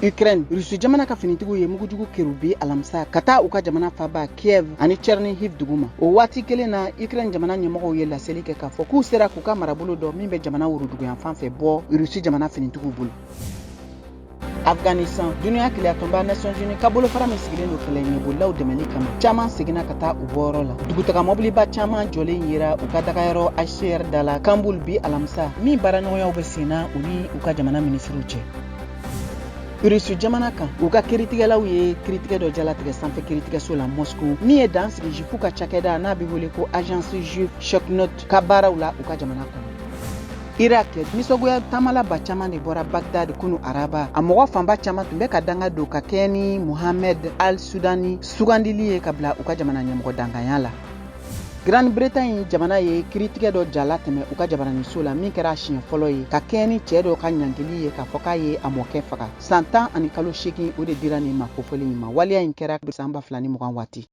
Ukraine Rusi jamana ka finitigiw ye mugujugu kerubi alamisa ka taa u ka jamana faba Kiev ani Chernihiv duguma. O waati kelen na Ukraine jamana ɲɛmɔgɔw ye laseli kɛ k'a fɔ k'u sera k'u ka marabolo dɔ min bɛ jamana wuruduguyan fan fɛ bɔ Rusi jamana finitigiw bolo. Afghanistan duniya kiliyatonba Nations Unies ka bolofara min sigilen don kɛlɛ ɲɛbɔlaw dɛmɛli kama caman seginna ka taa u bɔyɔrɔ la. Dugutaga mobiliba caman jɔlen yera u ka dagayɔrɔ HCR da la Kambul bi alamisa min baaraɲɔgɔnyaw bɛ senna u ni u ka jamana minisiriw cɛ. Rusi jamana kan u ka kiritigɛlaw ye kiritigɛ dɔ jalatigɛ sanfɛ kiritigɛso la Moscow min ye dan sigi jufu ka cakɛda n'a bɛ wele ko Agence Juif Choknot ka baaraw la u ka jamana kɔnɔ. Irak nisɔgoya tamalaba caman de bɔra Bagdad kunu araba a mɔgɔ fanba caman tun bɛ ka danga don ka kɛ ni Mohamed al-Sudani sugandili ye ka bila u ka jamana ɲɛmɔgɔ danganya la. Grande-Bretagne jamana ye kiritigɛ dɔ jala tɛmɛ u ka jabaraniso la min kɛra siɲɛ fɔlɔ ye ka kɛ ni cɛ dɔ ka ɲankili ye k'a fɔ k'a ye a mɔkɛ faga san 10 ani kalo 8 o de dira nin ma kofɔli in ma waliya in kɛra san 2020 waati.